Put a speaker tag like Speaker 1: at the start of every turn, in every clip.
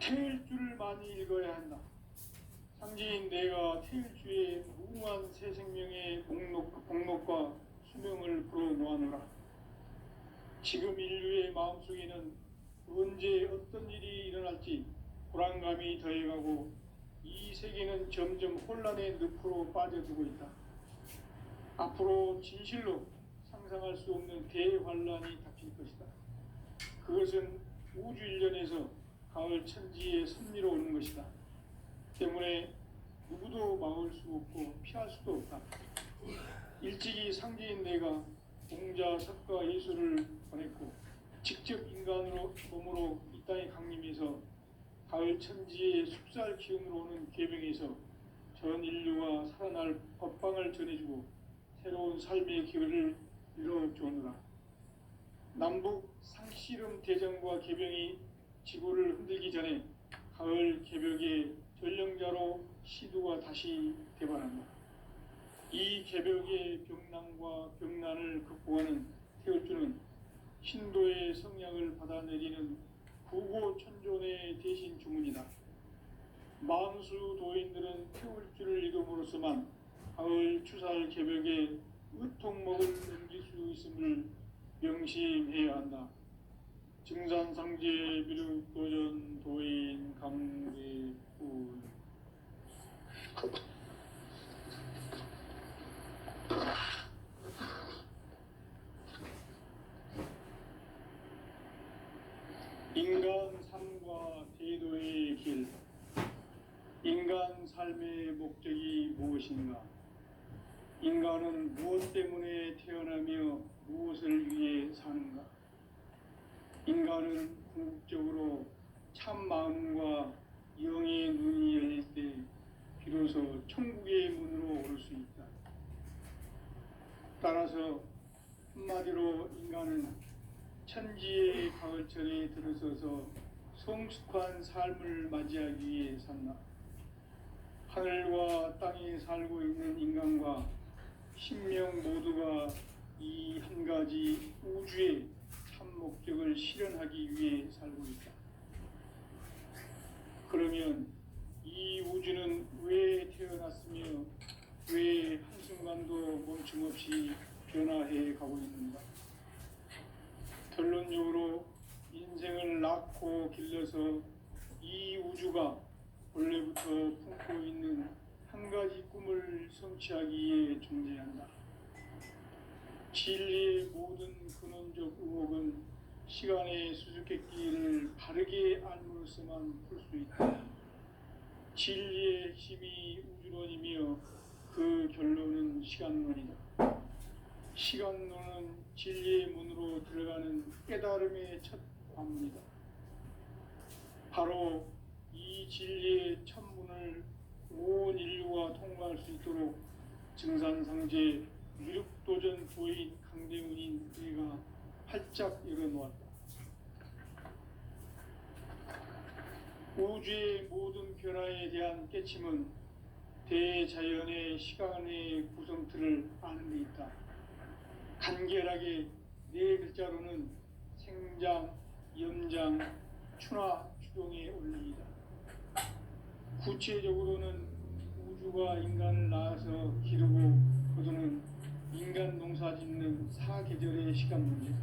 Speaker 1: 태일주를 많이 읽어야 한다. 상지인 내가 태일주의 무궁한 새 생명의 목록과 수명을 불어놓아노라. 지금 인류의 마음속에는 언제 어떤 일이 일어날지 불안감이 더해가고 이 세계는 점점 혼란의 늪으로 빠져들고 있다. 앞으로 진실로 상상할 수 없는 대환란이 닥칠 것이다. 그것은 우주 일련에서 가을 천지의 섭리로 오는 것이다. 때문에 누구도 막을 수 없고 피할 수도 없다. 일찍이 상제인 내가 공자, 석가, 예수를 보냈고 직접 인간으로 몸으로 이 땅에 강림해서 가을 천지의 숲살 기운으로 오는 계병에서 전 인류가 살아날 법방을 전해주고 새로운 삶의 기회를 이뤄주오노라. 남북 상씨름 대전과 계병이 지구를 흔들기 전에 가을 개벽의 전령자로 시두가 다시 대발한다. 이 개벽의 병난과 병난을 극복하는 태울주는 신도의 성약을 받아내리는 구고천존의 대신 주문이다. 만수 도인들은 태울주를 읽음으로써만 가을 추살 개벽의 으통목을 넘길 수 있음을 명심해야 한다. 증산상제 미륵도전 도인 강대훈. 인간 삶과 제도의 길. 인간 삶의 목적이 무엇인가? 인간은 무엇 때문에 태어나며 무엇을 위해 사는가? 인간은 궁극적으로 참 마음과 영의 눈이 열릴 때 비로소 천국의 문으로 오를 수 있다. 따라서 한마디로 인간은 천지의 가을철에 들어서서 성숙한 삶을 맞이하기 위해 산다. 하늘과 땅에 살고 있는 인간과 신명 모두가 이 한 가지 우주의 참 목적을 실현하기 위해 살고 있다. 그러면 이 우주는 왜 태어났으며 왜 한순간도 멈춤없이 변화해 가고 있는가? 결론적으로 인생을 낳고 길러서 이 우주가 원래부터 품고 있는 한 가지 꿈을 성취하기 위해 존재한다. 진리의 모든 근원적 의혹은 시간의 수수께끼를 바르게 알므로써만 풀 수 있다. 진리의 핵심이 우주론이며 그 결론은 시간론이다. 시간론은 진리의 문으로 들어가는 깨달음의 첫 관문이다. 바로 이 진리의 첫 문을 온 인류가 통과할 수 있도록 증산상제 미륵도전 도인 강대문인 내가 활짝 열어놓았다. 우주의 모든 변화에 대한 깨침은 대자연의 시간의 구성틀을 아는 데 있다. 간결하게 네 글자로는 생장, 염장, 추나 추동의 원리이다. 구체적으로는 우주가 인간을 낳아서 기르고 거두는 인간 농사 짓는 사계절의 시간 문제다.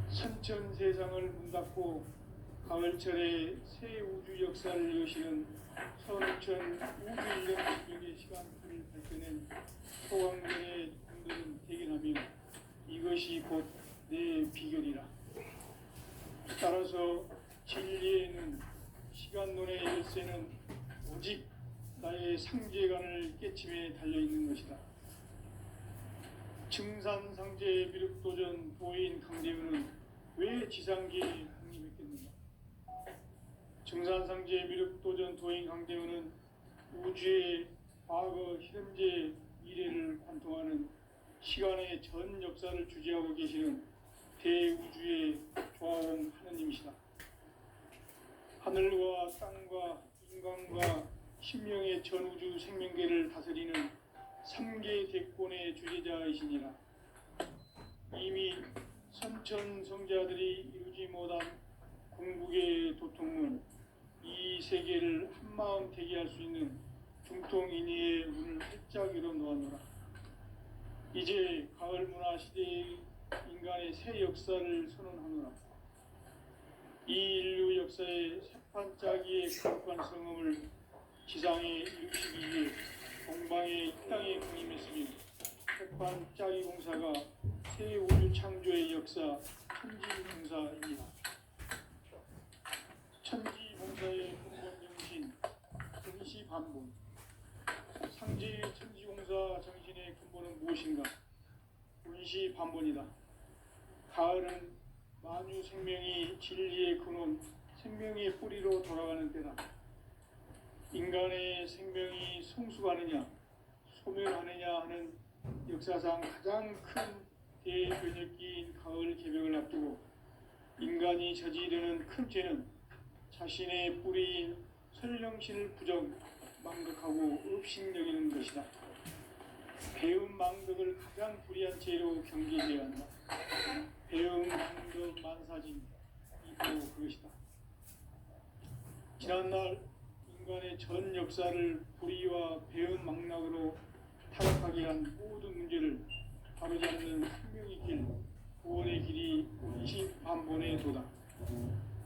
Speaker 1: 선천 세상을 문 닫고 가을철에 새 우주 역사를 여시는 선천 우주 인력 기준의 시간표를 밝혀낸 소강전의 분들은 대견하며 이것이 곧 내 비결이라. 따라서 진리에는 시간론의 열쇠는 오직 나의 상제관을 깨침에 달려있는 것이다. 증산상제 미륵도전 도인 강대훈은 왜 지상계에 확립했겠는가? 증산상제 미륵도전 도인 강대훈은 우주의 과거, 현재, 미래를 관통하는 시간의 전 역사를 주재하고 계시는 대우주의 조화원 하느님이시다. 하늘과 땅과 인간과 신명의 전우주 생명계를 다스리는 3개 대권의 주제자이시니라. 이미 선천 성자들이 이루지 못한 궁극의 도통문 세계를 한마음 되게 할 수 있는 중통인의의 문을 활짝 열어 놓았노라. 이제 가을 문화 시대의 인간의 새 역사를 선언하노라. 이 인류 역사의 새판짜기의 거룩한 성음을 지상에 이루시기 위해 동방의 이 땅에 강림했으니 새판짜기 공사가 새 우주 창조의 역사 천지봉사입니다. 천지봉사의 근본 정신 분시반본. 상제의 천지공사 정신의 근본은 무엇인가? 분시반본이다. 가을은 만유 생명이 진리의 근원, 생명의 뿌리로 돌아가는 때다. 인간의 생명이 성숙하느냐, 소멸하느냐 하는 역사상 가장 큰 대변혁기인 가을 개벽을 앞두고 인간이 저지르는 큰 죄는 자신의 뿌리인 설령신을 부정, 망덕하고 업신여기는 것이다. 배음 망덕을 가장 불의한 죄로 경계해야 한다. 배음 망덕 만사진, 이 바로 그것이다. 지난날 인간의 전 역사를 불의와 배음 망락으로 타락하게 한 모든 문제를 바로잡는 생명의 길, 구원의 길이 운시반본의 도다.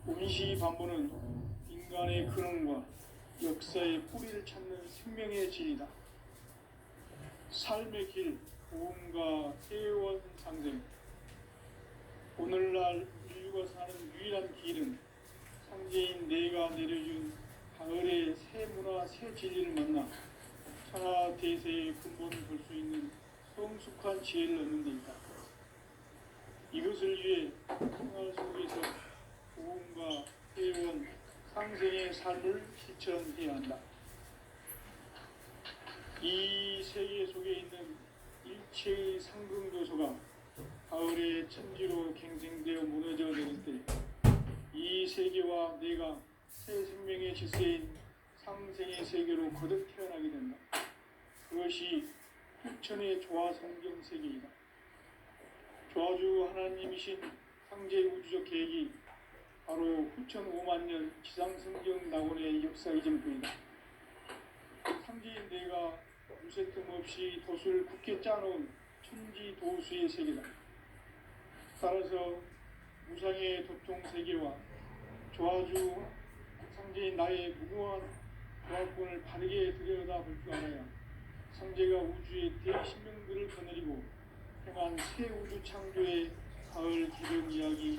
Speaker 1: 운시반본은 인간의 근원과 역사의 뿌리를 찾는 생명의 진이다. 삶의 길, 보험과 세원 상생. 오늘날 인류가 사는 유일한 길은 상제인 내가 내려준 가을의 새 문화, 새 진리를 만나 천하 대세의 근본을 볼 수 있는 성숙한 지혜를 얻는 데 있다. 이것을 위해 생활 속에서 보험과 세원, 상생의 삶을 실천해야 한다. 이 세계 속에 있는 일체의 상승도서가 가을의 천지로 갱생되어 무너져 내릴 때 이 세계와 내가 새 생명의 질서인 상생의 세계로 거듭 태어나게 된다. 그것이 후천의 조화 성경 세계이다. 조화주 하나님이신 상제 우주적 계획이 바로 후천 5만 년 지상성경 낙원의 역사의 전부이다. 상제인 내가 무쇠 틈 없이 돛을 굳게 짜놓은 천지 도수의 세계다. 따라서 무상의 도통 세계와 조화주 상제인 나의 무궁한 조화권을 바르게 들여다볼 줄 알아야 상제가 우주의 대신명들을 거느리고 행한 새 우주 창조의 가을 개벽 이야기,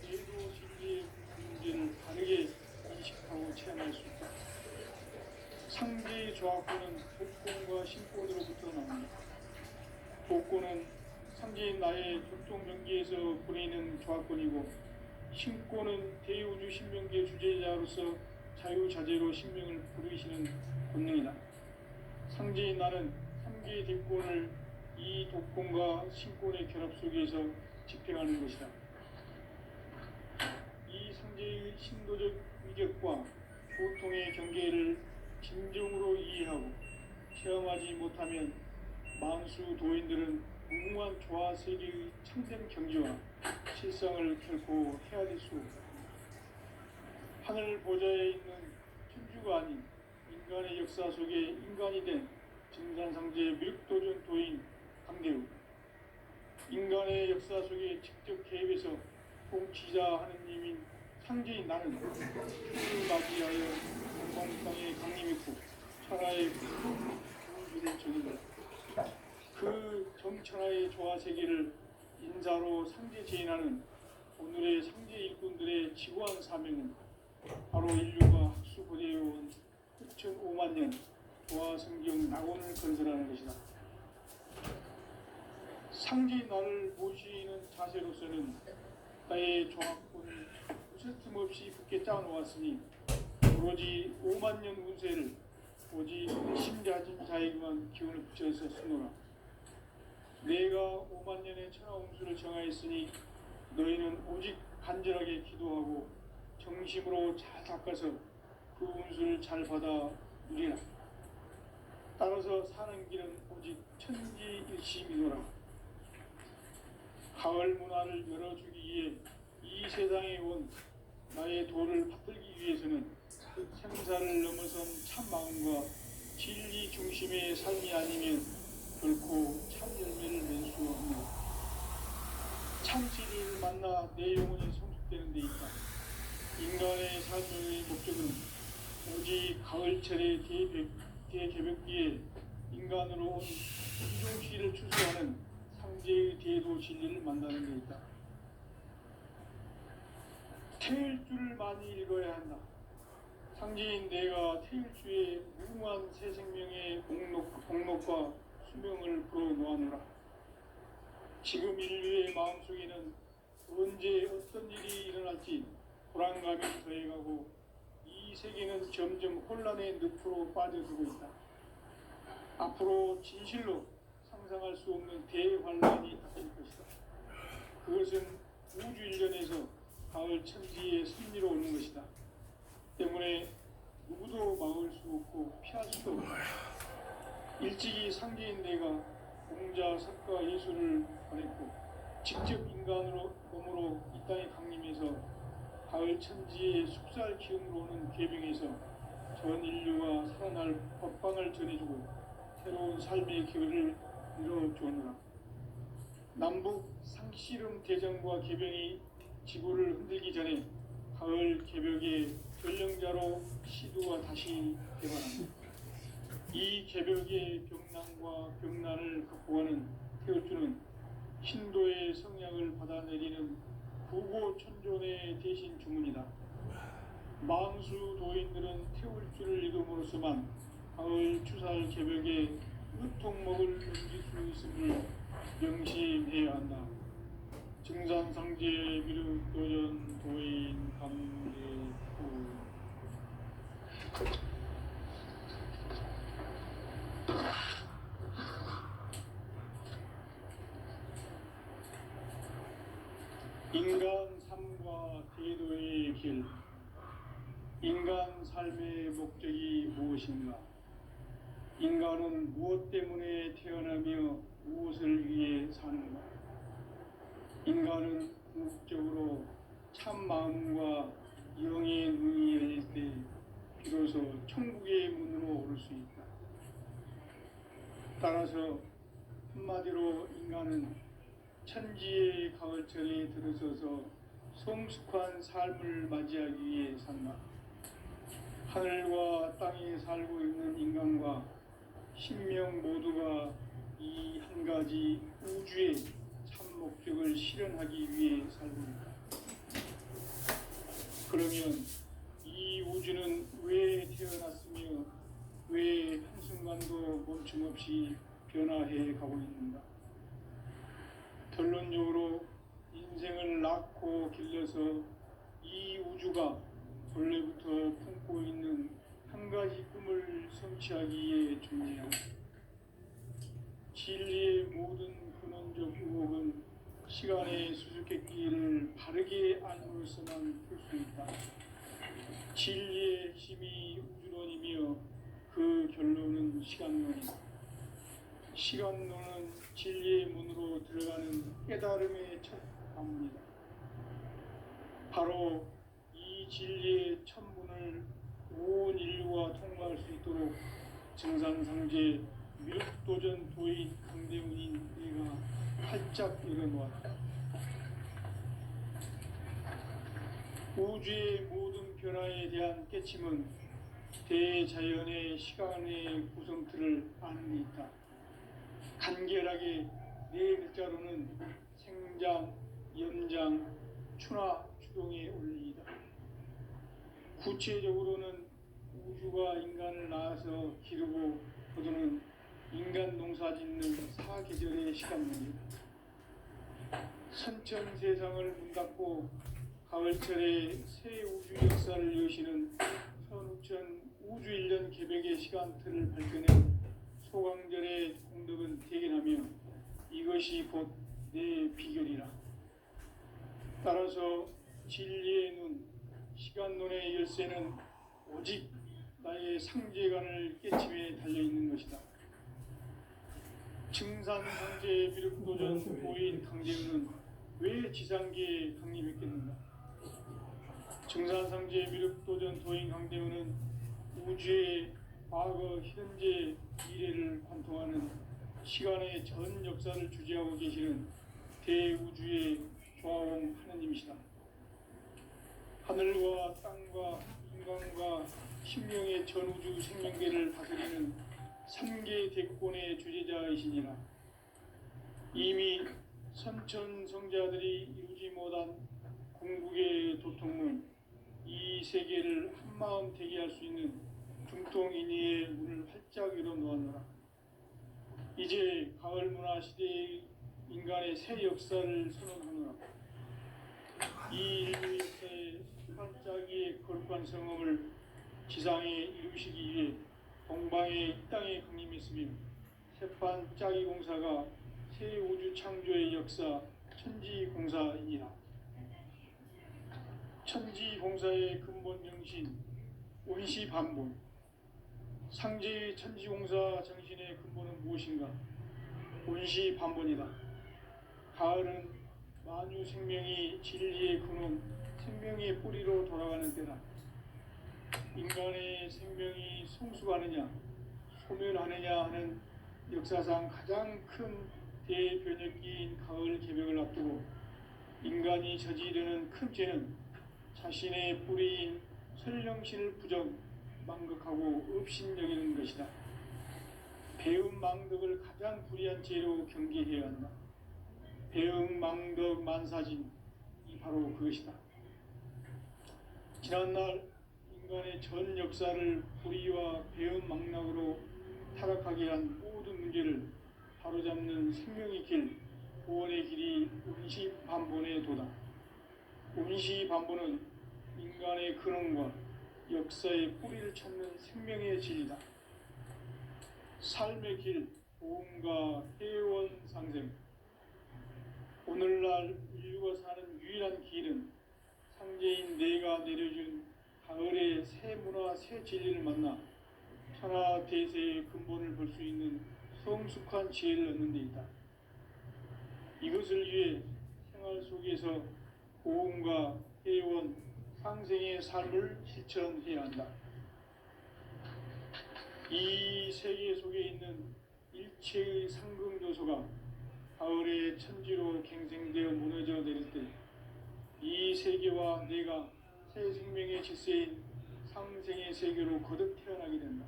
Speaker 1: 제도 진리의 문제를 바르게 인식하고 체험할 수 있다. 상제의 조화권은 복권과 신권으로부터 나옵니다. 복권은 상제인 나의 전통 명기에서 보내는 조화권이고, 신권은 대우주 신명기의 주제자로서 자유자재로 신명을 부르시는 권능이다. 상제인 나는 3개의 대권을 이 독권과 신권의 결합 속에서 집행하는 것이다. 이 상제의 신도적 위격과 보통의 경계를 진정으로 이해하고 체험하지 못하면 만수 도인들은 무궁한 조화 세계의 참된 경지와 실상을 결코 헤아릴 수 없다. 하늘 보좌에 있는 천주가 아닌 인간의 역사 속에 인간이 된 증산상제 미륵도전 도인 강대우, 인간의 역사 속에 직접 개입해서 통치자 하느님인 상제인 나는 천주를 맞이하여 동방 땅에 강림했고 천하의 우주를 전인다. 그 정천하의 조화 세계를 인사로 상제 제인하는 오늘의 상제 일꾼들의 지구한 사명은 바로 인류가 학수고대해온 6,5만 년 조화 성경 낙원을 건설하는 것이다. 상제인 나를 모시는 자세로서는 나의 조화권을 무쇠틈 없이 굳게 짜놓았으니 오로지 5만 년 운세를 오직 심자진 자에게만 기운을 붙여서 쓰노라. 내가 5만 년의 천하 운수를 정하였으니 너희는 오직 간절하게 기도하고 정심으로 잘 닦아서 그 운수를 잘 받아 누리라. 따라서 사는 길은 오직 천지일심이노라. 가을 문화를 열어주기 위해 이 세상에 온 나의 도를 받들기 위해서는 생사를 넘어선 참 마음과 진리 중심의 삶이 아니면 결코 참 열매를 낼 수 없는 참 진리를 만나 내 영혼이 성숙되는 데 있다. 인간의 삶의 목적은 오직 가을철의 대개벽기에 인간으로 온 이종씨를 추수하는 상제의 대도 진리를 만나는 데 있다. 태일주를 많이 읽어야 한다. 상제인 내가 태일주의 무궁한 새 생명의 복록과 수명을 불어놓아노라. 지금 인류의 마음속에는 언제 어떤 일이 일어날지 불안감이 더해가고 이 세계는 점점 혼란의 늪으로 빠져들고 있다. 앞으로 진실로 상상할 수 없는 대환란이 닥칠 것이다. 그것은 우주 일련에서 가을 천지의 섭리로 오는 것이다. 때문에 누구도 막을 수 없고 피할 수도 없다. 일찍이 상제인 내가 공자, 석가, 예수를 보냈고 직접 인간으로 몸으로 이 땅에 강림해서 가을 천지의 숙살 기운으로 오는 계명에서 전 인류가 살아날 법방을 전해주고 새로운 삶의 기회를 이뤄주었노라. 남북 상씨름 대전과 개병이 지구를 흔들기 전에 가을 개벽의 전령자로 시도가 다시 개발합니다. 이 개벽의 병난과 병난을 극복하는 태울주는 신도의 성향을 받아내리는 부고천존의 대신 주문이다. 망수 도인들은 태울주를 읽음으로써만 가을 추살 개벽의 으통목을 넘길 수 있음을 명심해야 한다. 증산상제 미륵도전 도인 감대후. 인간 삶과 대도의 길. 인간 삶의 목적이 무엇인가? 인간은 무엇 때문에 태어나며 무엇을 위해 사는가? 인간은 궁극적으로 참 마음과 영의 눈이 열릴 때 비로소 천국의 문으로 오를 수 있다. 따라서 한마디로 인간은 천지의 가을철에 들어서서 성숙한 삶을 맞이하기 위해 산다. 하늘과 땅에 살고 있는 인간과 신명 모두가 이 한 가지 우주의 참 목적을 실현하기 위해 살고 있다. 그러면 이 우주는 왜 태어났으며 왜 한순간도 멈춤없이 변화해 가고 있는가? 결론적으로 인생을 낳고 길러서 이 우주가 본래부터 품고 있는 한 가지 꿈을 성취하기 위해 존재한다. 진리의 모든 근원적 의혹은 시간의 수수께끼를 바르게 알므로서만 풀 수 있다. 진리의 핵심이 우주론이며 그 결론은 시간론이다. 시간론은 진리의 문으로 들어가는 깨달음의 첫 관문이다. 바로 이 진리의 첫 문을 온 인류가 통과할 수 있도록 증산상제 미륵도전 도인 강대훈인 내가 활짝 열어놓았다. 우주의 모든 변화에 대한 깨침은 대자연의 시간의 구성틀을 아는 데 있다. 간결하게 네 글자로는 생장, 연장, 추나 추동의 원리이다. 구체적으로는 우주가 인간을 낳아서 기르고 거두는 인간 농사 짓는 사계절의 시간입니다. 선천 세상을 문 닫고 가을철에 새 우주 역사를 여시는 선우천 우주 1년 개벽의 시간틀을 밝혀낸 소강절의 공덕은 대견하며 이것이 곧 내 비결이라. 따라서 진리의 눈, 시간론의 열쇠는 오직 나의 상제관을 깨침에 달려있는 것이다. 증산상제 미륵도전 도인 강제훈은 왜 지상계에 강림했겠는가? 증산상제 미륵도전 도인 강대우는 우주의 과거, 현재, 미래를 관통하는 시간의 전 역사를 주재하고 계시는 대우주의 조화원 하느님이시다. 하늘과 땅과 인간과 신명의 전우주 생명계를 다스리는 3계 대권의 주재자이시니라. 이미 선천성자들이 이루지 못한 궁극의 도통문, 이 세계를 한마음 되게 할 수 있는 중통인의의 문을 활짝 열어놓았노라. 이제 가을 문화 시대의 인간의 새 역사를 선언하노라. 이 인류 역사의 반짝이의 거룩한 성음을 지상에 이루시기 위해 동방의 이 땅에 강림했으며 새판 짜기 공사가 새 우주 창조의 역사 천지공사이니라. 천지공사의 근본 정신 온시반본. 상제의 천지공사 정신의 근본은 무엇인가? 온시반본이다. 가을은 만유 생명이 진리의 근원, 생명의 뿌리로 돌아가는 때다. 인간의 생명이 성숙하느냐, 소멸하느냐 하는 역사상 가장 큰 대변혁기인 가을 개벽을 앞두고 인간이 저지르는 큰 죄는 자신의 뿌리인 설령신을 부정, 망극하고 업신여기는 것이다. 배움 망덕을 가장 불의한 죄로 경계해야 한다. 배움 망덕 만사진이 바로 그것이다. 지난날 인간의 전 역사를 불의와 배움 망락으로 타락하게 한 모든 문제를 바로잡는 생명의 길, 구원의 길이 온시반본의 도다. 온시반본은 인간의 근원과 역사의 뿌리를 찾는 생명의 진리다. 삶의 길, 보험과 회원 상생. 오늘날 인류가 사는 유일한 길은 상제인 내가 내려준 가을의 새 문화, 새 진리를 만나 천하 대세의 근본을 볼 수 있는 성숙한 지혜를 얻는 데 있다. 이것을 위해 생활 속에서 보험과 회원, 상생의 삶을 실천해야 한다. 이 세계 속에 있는 일체의 상금조소가 가을의 천지로 갱생되어 무너져 내릴 때 이 세계와 내가 새 생명의 질서인 상생의 세계로 거듭 태어나게 된다.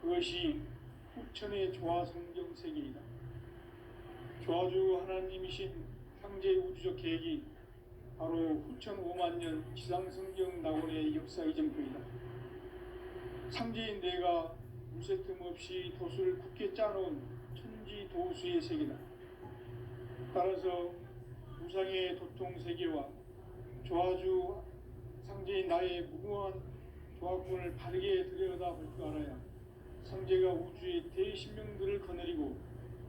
Speaker 1: 그것이 후천의 조화성경 세계이다. 조화주 하나님이신 상제 우주적 계획이 바로 후천 5만 년 지상성경 낙원의 역사 이전표이다. 상제인 내가 무쇠 틈 없이 도수를 굳게 짜놓은 천지 도수의 세계다. 따라서 무상의 도통 세계와 조화주 상제인 나의 무궁한 조화군을 바르게 들여다볼 줄 알아야 상제가 우주의 대신명들을 거느리고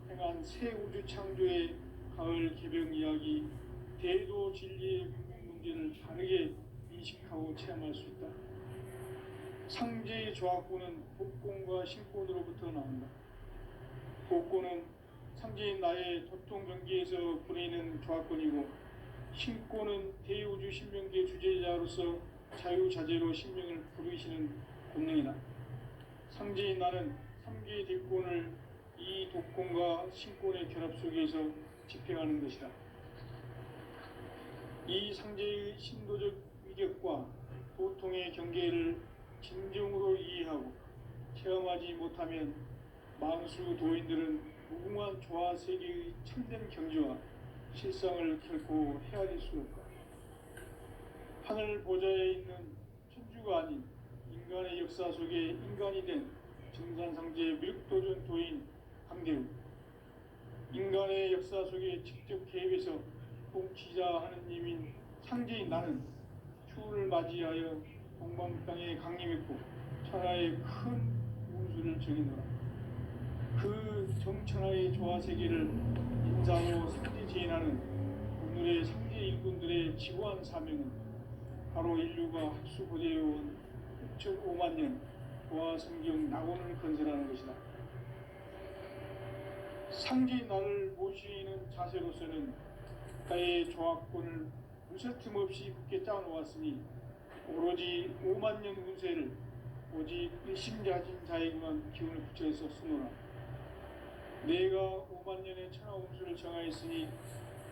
Speaker 1: 행한 새 우주 창조의 가을 개벽 이야기, 대도 진리의 궁극 문제를 바르게 인식하고 체험할 수 있다. 상제의 조화군은 복권과 신권으로부터 나온다. 복권은 상제인 나의 도통 경계에서 부리는 조화권이고, 신권은 대우주 신명계 주제자로서 자유자재로 신명을 부르시는 권능이다. 상제인 나는 3개의 대권을 이 독권과 신권의 결합 속에서 집행하는 것이다. 이 상제의 신도적 위격과 도통의 경계를 진정으로 이해하고 체험하지 못하면 망수 도인들은 무궁한 조화 세계의 참된 경지와 실상을 결코 헤아릴 수 없다. 하늘 보좌에 있는 천주가 아닌 인간의 역사 속에 인간이 된 증산상제 미륵도전 도인 강대우. 인간의 역사 속에 직접 개입해서 통치자 하느님인 상제인 나는 추후를 맞이하여 동방 땅에 강림했고 천하의 큰 운수를 정해노라. 그 정천하의 조화 세계를 인사로 상제 제인하는 오늘의 상제 일꾼들의 지구한 사명은 바로 인류가 학수고대해온 6.5만 년 조화 성경 낙원을 건설하는 것이다. 상제인 나를 모시는 자세로서는 나의 조화권을 무쇠틈 없이 굳게 짜놓았으니 오로지 5만 년 운세를 오직 일심가진 자에게만 기운을 붙여서 쓰노라. 내가 5만 년의 천하 운수를 정하였으니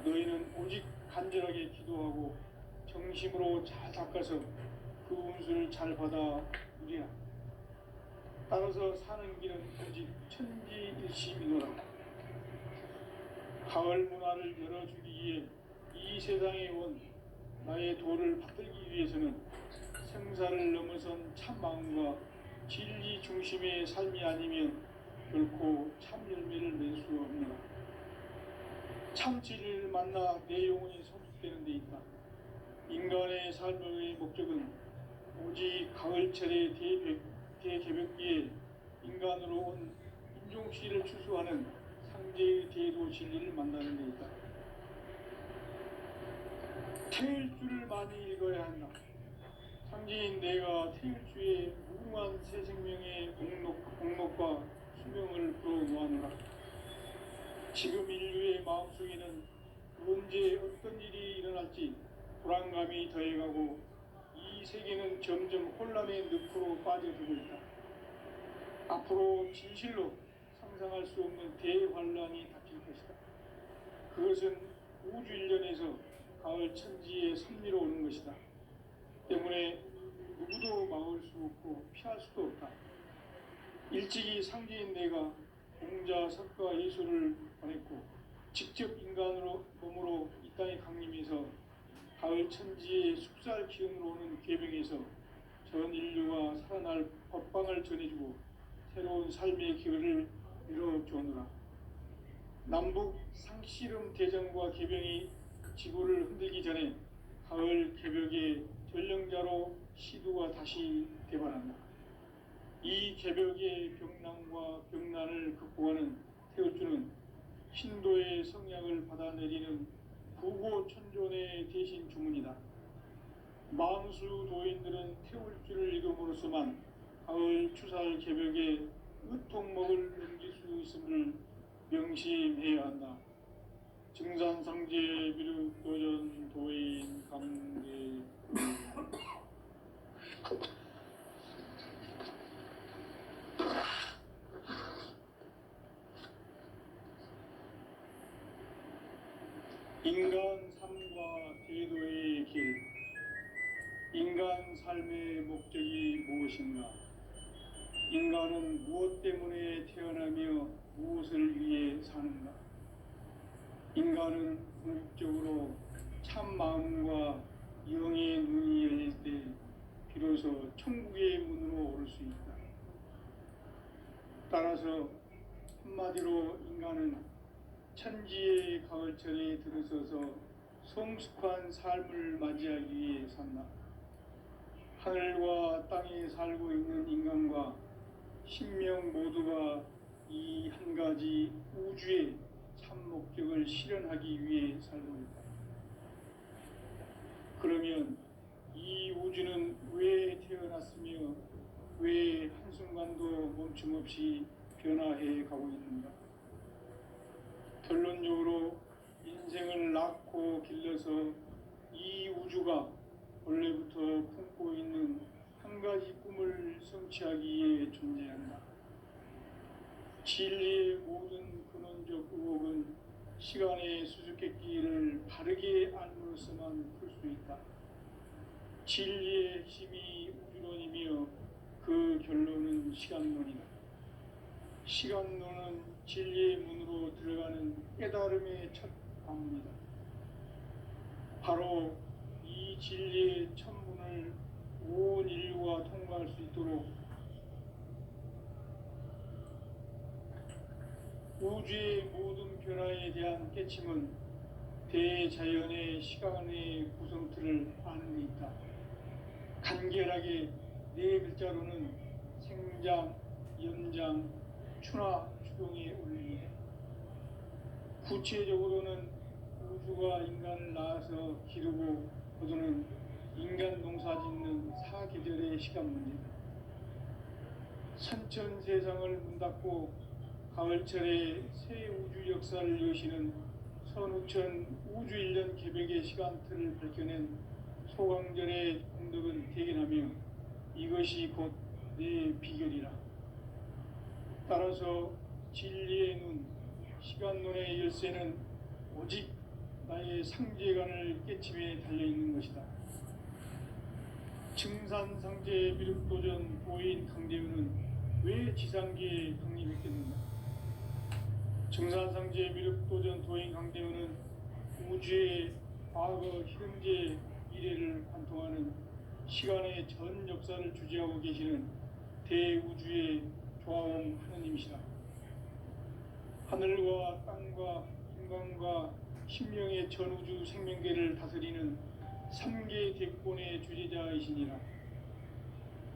Speaker 1: 너희는 오직 간절하게 기도하고 정심으로 잘 닦아서 그 운수를 잘 받아 누리라. 따라서 사는 길은 오직 천지일심이노라. 가을 문화를 열어주기 위해 이 세상에 온 나의 도를 받들기 위해서는 생사를 넘어선 참 마음과 진리 중심의 삶이 아니면 결코 참 열매를 낼 수 없노라. 참 진리를 만나 내 영혼이 성숙되는 데 있다. 인간의 삶의 목적은 오직 가을철의 대개벽기에 인간으로 온 인종씨를 추수하는 상제의 대도 진리를 만나는 데 있다. 태일주를 많이 읽어야 한다. 상제인 내가 태일주의 무궁한 새 생명의 공목과 수명을 불어놓아노라. 지금 인류의 마음속에는 언제 어떤 일이 일어날지 불안감이 더해가고 이 세계는 점점 혼란의 늪으로 빠져들고 있다. 앞으로 진실로 상상할 수 없는 대환란이 닥칠 것이다. 그것은 우주 일련에서 가을 천지의 섭리로 오는 것이다. 때문에 누구도 막을 수 없고 피할 수도 없다. 일찍이 상제인 내가 공자, 석가, 예수를 보냈고 직접 인간으로 몸으로 이 땅에 강림해서 가을 천지의 숙살 기운으로 오는 계명에서 전 인류가 살아날 법방을 전해주고 새로운 삶의 기회를 이뤄주오노라. 남북 상씨름 대전과 계병이 지구를 흔들기 전에 가을 개벽의 전령자로 시두가 다시 개발한다. 이 개벽의 병난과 병난을 극복하는 태울주는 신도의 성약을 받아내리는 부고천존의 대신 주문이다. 만수 도인들은 태울주를 읽음으로써만 가을 추살 개벽의 의통목을 넘길 수 있음을 명심해야 한다. 증산상제 비륵 도전 도인 강제 인간 삶과 대도의 길. 인간 삶의 목적이 무엇인가? 인간은 무엇 때문에 태어나며 무엇을 위해 사는가? 인간은 궁극적으로 참 마음과 영의 눈이 열릴 때 비로소 천국의 문으로 오를 수 있다. 따라서 한마디로 인간은 천지의 가을철에 들어서서 성숙한 삶을 맞이하기 위해 산다. 하늘과 땅에 살고 있는 인간과 신명 모두가 이 한 가지 우주의 참 목적을 실현하기 위해 살고 있다. 그러면 이 우주는 왜 태어났으며 왜 한순간도 멈춤 없이 변화해 가고 있는가? 결론적으로 인생을 낳고 길러서 이 우주가 원래부터 품고 있는 한 가지 꿈을 성취하기 위해 존재한다. 진리의 모든 근원적 의혹은 시간의 수수께끼를 바르게 알므로서만 풀 수 있다. 진리의 핵심이 우주론이며 그 결론은 시간론이다. 시간론은 진리의 문으로 들어가는 깨달음의 첫 방문이다. 바로 이 진리의 첫 문을 온 인류가 통과할 수 있도록 우주의 모든 변화에 대한 깨침은 대자연의 시간의 구성틀을 아는 데 있다. 간결하게 네 글자로는 생장, 연장, 추나 추동의 원리이다. 구체적으로는 우주가 인간을 낳아서 기르고 거두는 인간 농사 짓는 사계절의 시간 문제다. 선천 세상을 문 닫고 가을철에 새 우주 역사를 여시는 선우천 우주 1년 개벽의 시간틀을 밝혀낸 소강절의 공덕은 대개 이것이 곧 내 비결이라. 따라서 진리의 눈, 시간론의 열쇠는 오직 나의 상제관을 깨침에 달려있는 것이다. 증산상제 미륵도전 보인 강대우는 왜 지상계에 강림했겠는가? 증산상제 미륵도전 도인 강대우는 우주의 과거, 현재, 미래를 관통하는 시간의 전 역사를 주재하고 계시는 대우주의 조화원 하느님이시다. 하늘과 땅과 인간과 신명의 전우주 생명계를 다스리는 3개 대권의 주재자이시니라.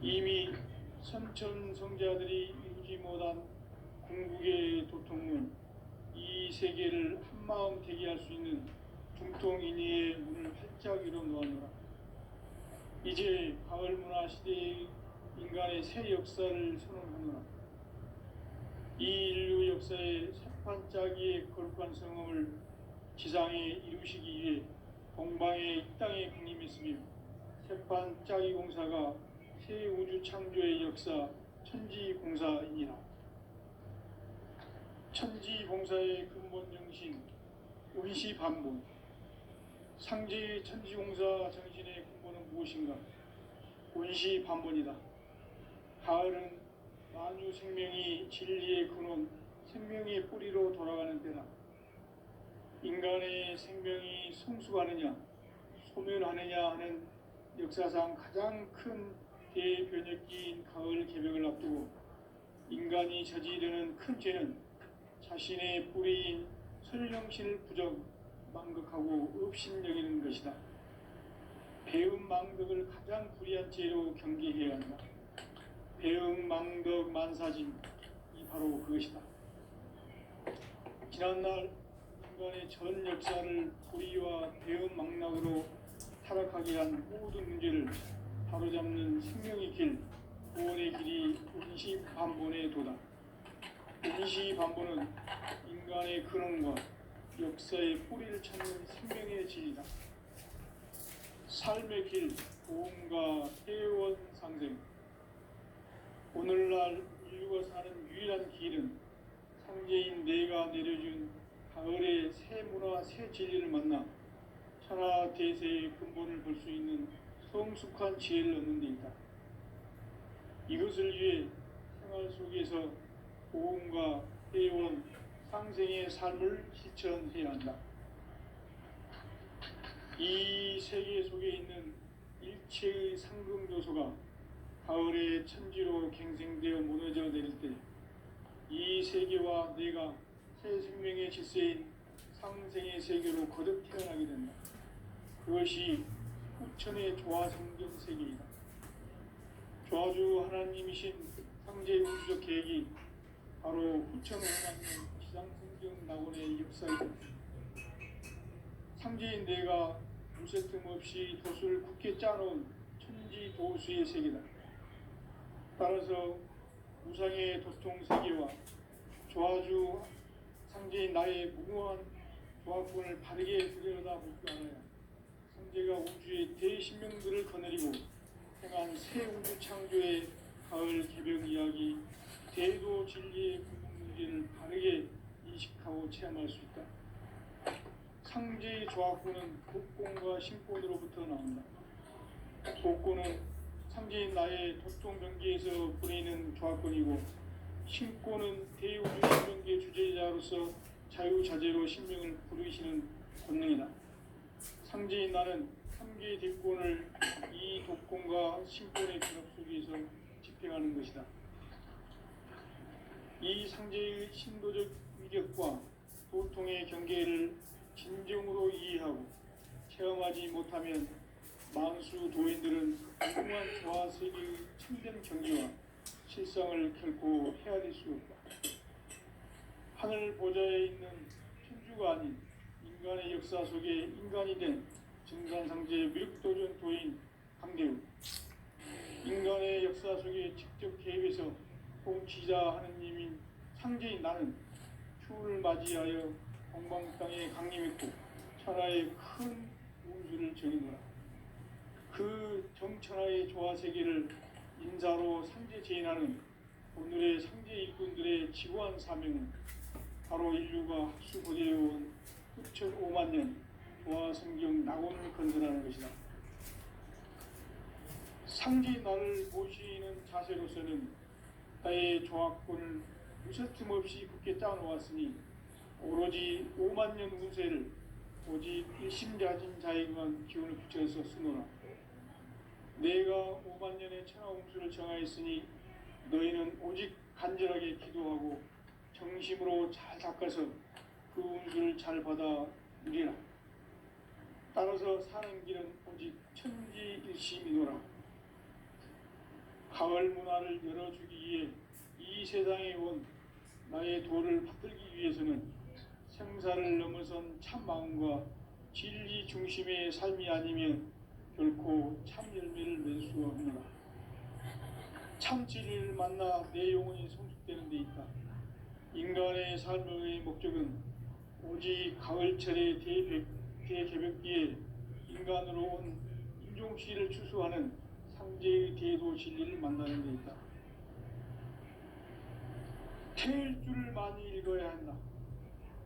Speaker 1: 이미 선천성자들이 이루지 못한 궁극의 도통은 이 세계를 한마음 되게 할 수 있는 중통인의의 문을 활짝 열어 놓았노라. 이제 가을문화 시대의 인간의 새 역사를 선언하노라. 이 인류 역사의 새판짜기의 거룩한 성음을 지상에 이루시기 위해 동방의 이 땅에 강림했으며 새판짜기 공사가 새 우주 창조의 역사 천지공사이니라. 천지공사의 근본 정신 운시반본. 상제의 천지공사 정신의 근본은 무엇인가? 운시반본이다. 가을은 만유 생명이 진리의 근원, 생명의 뿌리로 돌아가는 때다. 인간의 생명이 성숙하느냐, 소멸하느냐 하는 역사상 가장 큰 대변혁기인 가을 개벽을 앞두고 인간이 저지르는 큰 죄는 자신의 뿌리인 설령신을 부정, 망극하고 업신여기는 것이다. 배음 망덕을 가장 불의한 죄로 경계해야 한다. 배음 망덕 만사짐이 바로 그것이다. 지난날 인간의 전 역사를 불의와 배음 망락으로 타락하게 한 모든 문제를 바로잡는 생명의 길, 구원의 길이 운시반본의 도다. 운시반본은 인간의 근원과 역사의 뿌리를 찾는 생명의 질이다. 삶의 길, 보험과 회원 상생. 오늘날 인류가 사는 유일한 길은 상제인 내가 내려준 가을의 새 문화, 새 진리를 만나 천하 대세의 근본을 볼 수 있는 성숙한 지혜를 얻는 데 있다. 이것을 위해 생활 속에서 보험과 회원, 상생의 삶을 실천해야 한다. 이 세계 속에 있는 일체의 상승조소가 가을의 천지로 갱생되어 무너져 내릴 때 이 세계와 내가 새 생명의 질서인 상생의 세계로 거듭 태어나게 된다. 그것이 후천의 조화성경 세계이다. 조화주 하나님이신 상제 우주적 계획이 바로 후천을 하나님 지상성경 낙원의 역사이다. 상제인 내가 무쇠틈 없이 도수를 굳게 짜놓은 천지 도수의 세계다. 따라서 우상의 도통 세계와 조화주 상제인 나의 무모한 조합권을 바르게 들여다볼 줄 알아야 상제가 우주의 대신명들을 거느리고 행한 새 우주 창조의 가을 개벽 이야기, 대도 진리의 근본 문제를 바르게 인식하고 체험할 수 있다. 상제의 조합권은 복권과 신권으로부터 나온다. 복권은 상제인 나의 도통 경계에서 보내는 조합권이고, 신권은 대우주 신명계 주제자로서 자유자재로 신명을 부르시는 권능이다. 상제인 나는 3개의 대권을 이 독권과 신권의 결합 속에서 집행하는 것이다. 이 상제의 신도적 위격과 도통의 경계를 진정으로 이해하고 체험하지 못하면 만수 도인들은 무궁한 조화세계의 참된 경지와 실상을 결코 헤아릴 수 없다. 하늘 보좌에 있는 천주가 아닌 인간의 역사 속에 인간이 된 증산상제 미륵도전 도인 강대우. 인간의 역사 속에 직접 개입해서 통치자 하느님인 상제인 나는 추운을 맞이하여 동방 땅에 강림했고 천하의 큰 운수를 정해노라. 그 정천하의 조화 세계를 인사로 상제 제인하는 오늘의 상제 일꾼들의 지구한 사명은 바로 인류가 학수 고대해온 6,5만 년 조화 성경 낙원을 건설하는 것이다. 상제 나를 모시는 자세로서는 나의 조합권을 무서틈 없이 굳게 짜놓았으니 오로지 5만 년 운세를 오직 일심자진 자에게만 기운을 붙여서 쓰노라. 내가 5만 년의 천하 운수를 정하였으니 너희는 오직 간절하게 기도하고 정심으로 잘 닦아서 그 운수를 잘 받아 누리라. 따라서 사는 길은 오직 천지일심이노라. 가을 문화를 열어주기 위해 이 세상에 온 나의 도를 받들기 위해서는 생사를 넘어선 참 마음과 진리 중심의 삶이 아니면 결코 참 열매를 맺을 수가 없노라. 참 진리를 만나 내 영혼이 성숙되는 데 있다. 인간의 삶의 목적은 오직 가을철의 대개벽기에 인간으로 온 인종씨를 추수하는 상제의 대도 진리를 만나는 데 있다. 태일주를 많이 읽어야 한다.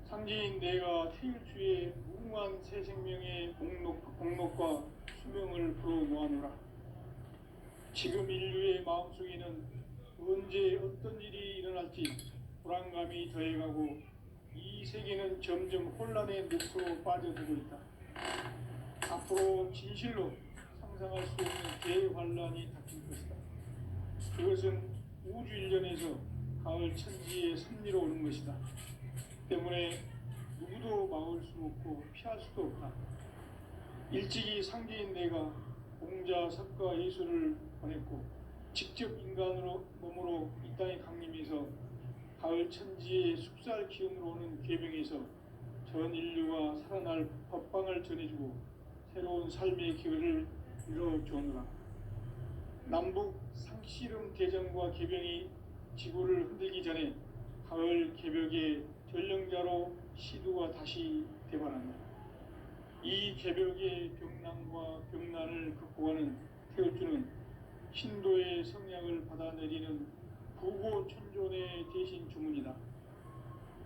Speaker 1: 상제인 내가 태일주의 무궁한 새 생명의 공록과 수명을 불어모아노라. 지금 인류의 마음속에는 언제 어떤 일이 일어날지 불안감이 더해가고 이 세계는 점점 혼란의 늪으로 빠져들고 있다. 앞으로 진실로 상상할 수 없는 대환란이 닥칠 것이다. 그것은 우주 일련에서 가을 천지의 섭리로 오는 것이다. 때문에 누구도 막을 수 없고 피할 수도 없다. 일찍이 상제인 내가 공자, 석가, 예수를 보냈고 직접 인간으로 몸으로 이 땅에 강림해서 가을 천지의 숙살 기운으로 오는 계명에서 전 인류가 살아날 법방을 전해주고 새로운 삶의 기회를 이뤄주오노라. 남북 상씨름 대전과 개병이 지구를 흔들기 전에 가을 개벽의 전령자로 시두가 다시 대반한다. 이 개벽의 병난과 병난을 극복하는 태울주는 신도의 성량을 받아내리는 부고천존의 대신 주문이다.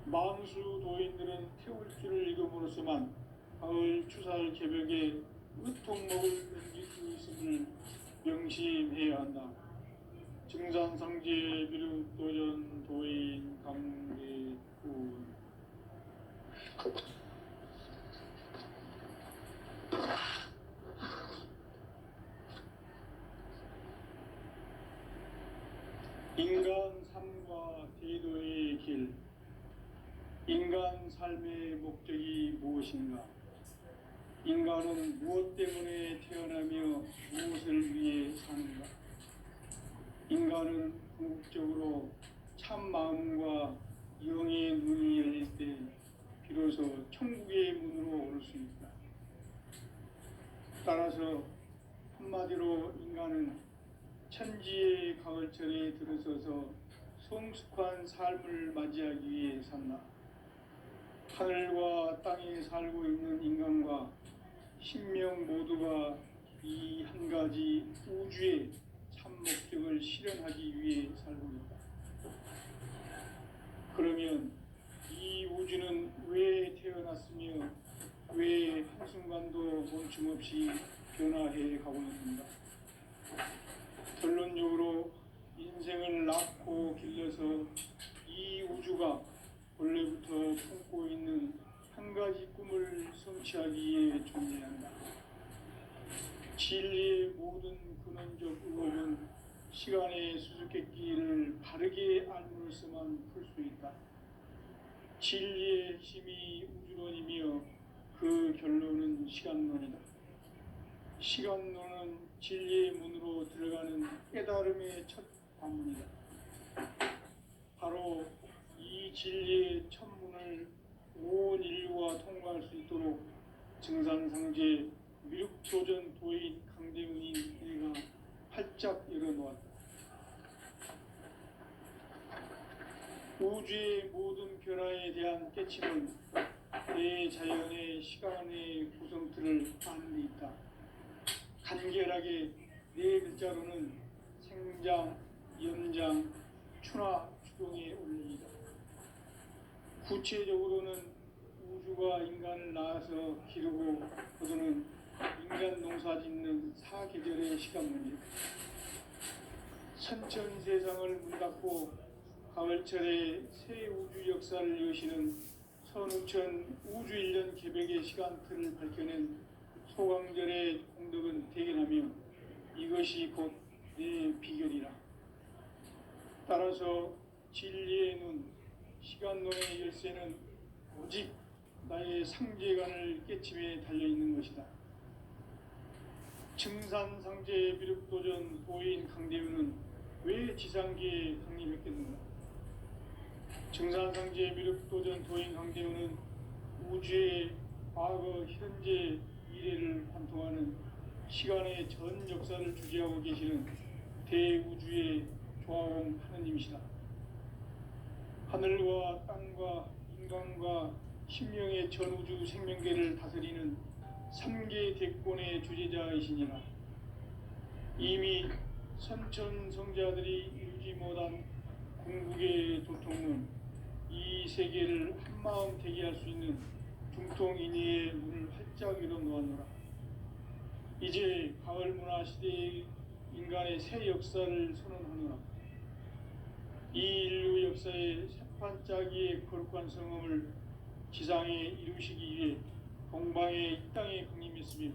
Speaker 1: 만수 도인들은 태울주를 읽음으로써만 가을 추살 개벽에 으통목을 넘길 수 있음을 명심해야 한다. 증산상제 비lut 도전 도인 강대군. 인간 삶과 대도의 길. 인간 삶의 목적이 무엇인가? 인간은 무엇 때문에 태어나며 무엇을 위해 사는가? 인간은 궁극적으로 참 마음과 영의 눈이 열릴 때 비로소 천국의 문으로 오를 수 있다. 따라서 한마디로 인간은 천지의 가을철에 들어서서 성숙한 삶을 맞이하기 위해 산다. 하늘과 땅에 살고 있는 인간과 신명 모두가 이 한 가지 우주의 참 목적을 실현하기 위해 살고 있다. 그러면 이 우주는 왜 태어났으며 왜 한순간도 멈춤없이 변화해 가고 있는가? 결론적으로 인생을 낳고 길러서 이 우주가 원래부터 품고 있는 한 가지 꿈을 성취하기 위해 존재한다. 진리의 모든 근원적 의혹은 시간의 수수께끼를 바르게 알므로서만 풀 수 있다. 진리의 힘이 우주론이며 그 결론은 시간론이다. 시간론은 진리의 문으로 들어가는 깨달음의 첫 관문이다. 바로 이 진리의 첫 문을 온 인류가 통과할 수 있도록 증산상제 미륵도전 도인 강대훈이 내가 활짝 열어놓았다. 우주의 모든 변화에 대한 깨침은 대자연의 시간의 구성틀을 아는 데 있다. 간결하게 네 글자로는 생장 상장, 연장, 추나 추동에 올립니다. 구체적으로는 우주가 인간을 낳아서 기르고 거두는 인간 농사 짓는 사계절의 시간문입니다. 선천 세상을 문 닫고 가을철에 새 우주 역사를 여시는 선우천 우주일년 개벽의 시간틀을 밝혀낸 소강절의 공덕은 대견하며 이것이 곧 내 비결이라. 따라서 진리의 눈, 시간론의 열쇠는 오직 나의 상제관을 깨침에 달려있는 것이다. 증산상제 비륵도전 도인 강대우는 왜 지상계에 강림했겠는가? 증산상제 비륵도전 도인 강대우는 우주의 과거, 현재, 미래를 관통하는 시간의 전 역사를 주재하고 계시는 대우주의 조화원 하느님이시다. 하늘과 땅과 인간과 신명의 전우주 생명계를 다스리는 3계 대권의 주제자이시니라. 이미 선천 성자들이 이루지 못한 궁극의 도통은 이 세계를 한마음 되게 할 수 있는 중통인의의 문을 활짝 열어 놓았노라. 이제 가을 문화 시대의 인간의 새 역사를 선언하노라. 이 인류 역사의 새판짜기의 거룩한 성음을 지상에 이루시기 위해 동방의 이 땅에 강림했으며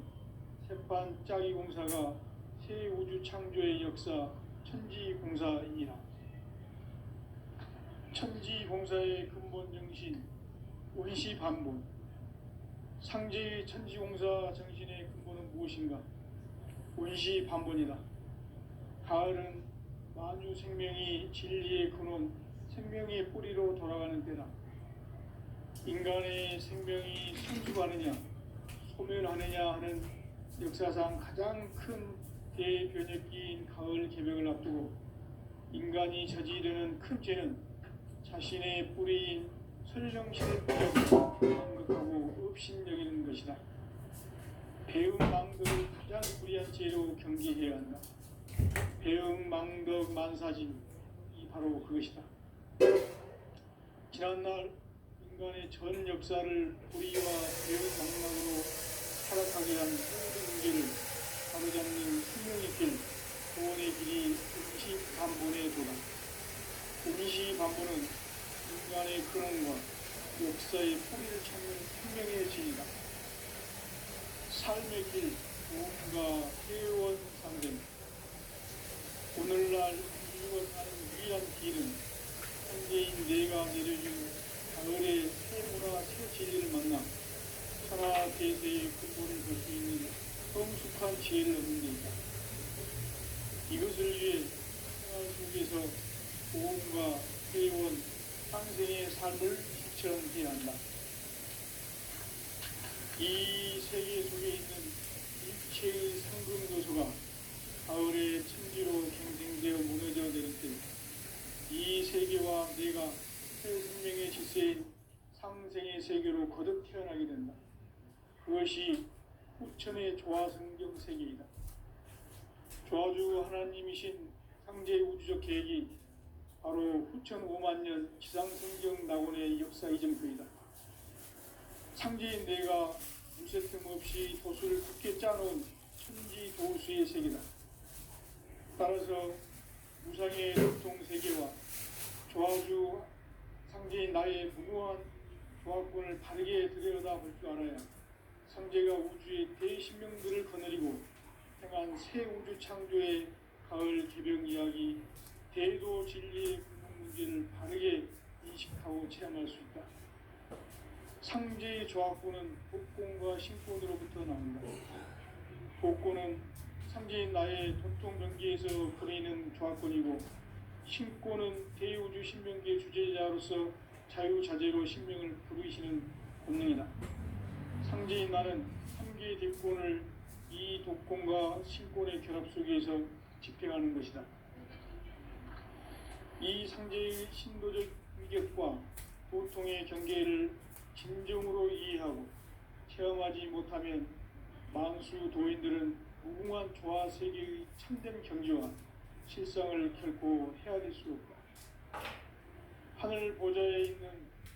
Speaker 1: 새판짜기 공사가 새 우주 창조의 역사 천지공사이니라. 천지공사의 근본 정신 원시반본. 상제의 천지공사 정신의 근본은 무엇인가? 원시반본이다. 가을은 만유 생명이 진리의 근원, 생명의 뿌리로 돌아가는 때다. 인간의 생명이 성숙하느냐, 소멸하느냐 하는 역사상 가장 큰 대변혁기인 가을 개벽을 앞두고 인간이 저지르는 큰 죄는 자신의 뿌리인 설령신을 뿌리고 망극하고 업신여기는 것이다. 배움 망덕을 가장 불의한 죄로 경계해야 한다. 배움 망덕 만사진이 바로 그것이다. 지난날 인간의 전 역사를 불의와 배움 망락으로 타락하게 한 모든 문제를 바로잡는 생명의 길, 구원의 길이 원시반본의 도다. 원시반본은 인간의 근원과 역사의 뿌리를 찾는 생명의 진이다. 삶의 길, 무언가 회원 상생. 오늘날 인류가 사는 유일한 길은 현재인 내가 내려준 가을의 새 문화, 새 진리를 만나 천하 대세의 근본을 볼 수 있는 성숙한 지혜를 얻는 데 있다. 이것을 위해 생활 속에서 보험과 회원, 상생의 삶을 실천해야 한다. 이 세계 속에 있는 일체의 상금 요소가 가을의 천지로 갱생되어 무너져 내릴 때 이 세계와 내가 새 생명의 질서인 상생의 세계로 거듭 태어나게 된다. 그것이 후천의 조화성경 세계이다. 조화주 하나님이신 상제 우주적 계획이 바로 후천 5만 년 지상성경 낙원의 역사 이정표이다. 상제인 내가 무쇠틈 없이 도수를 굳게 짜놓은 천지 도수의 세계다. 따라서 무상의 교통세계와 조화주 상제인 나의 무모한 조합권을 바르게 들여다볼 줄 알아야 상제가 우주의 대신명들을 거느리고 행한 새 우주 창조의 가을 개벽 이야기, 대도 진리의 근본 문제를 바르게 인식하고 체험할 수 있다. 상제의 조합권은 복권과 신권으로부터 나온다. 복권은 상제인 나의 도통병기에서 보내는 조합권이고, 신권은 대우주 신명기의 주제자로서 자유자재로 신명을 부르시는 본능이다. 상제인 나는 3개의 대권을 이 독권과 신권의 결합 속에서 집행하는 것이다. 이 상제의 신도적 위격과 보통의 경계를 진정으로 이해하고 체험하지 못하면 만수 도인들은 무궁한 조화 세계의 참된 경지와 실상을 결코 헤아릴 수 없다. 하늘 보좌에 있는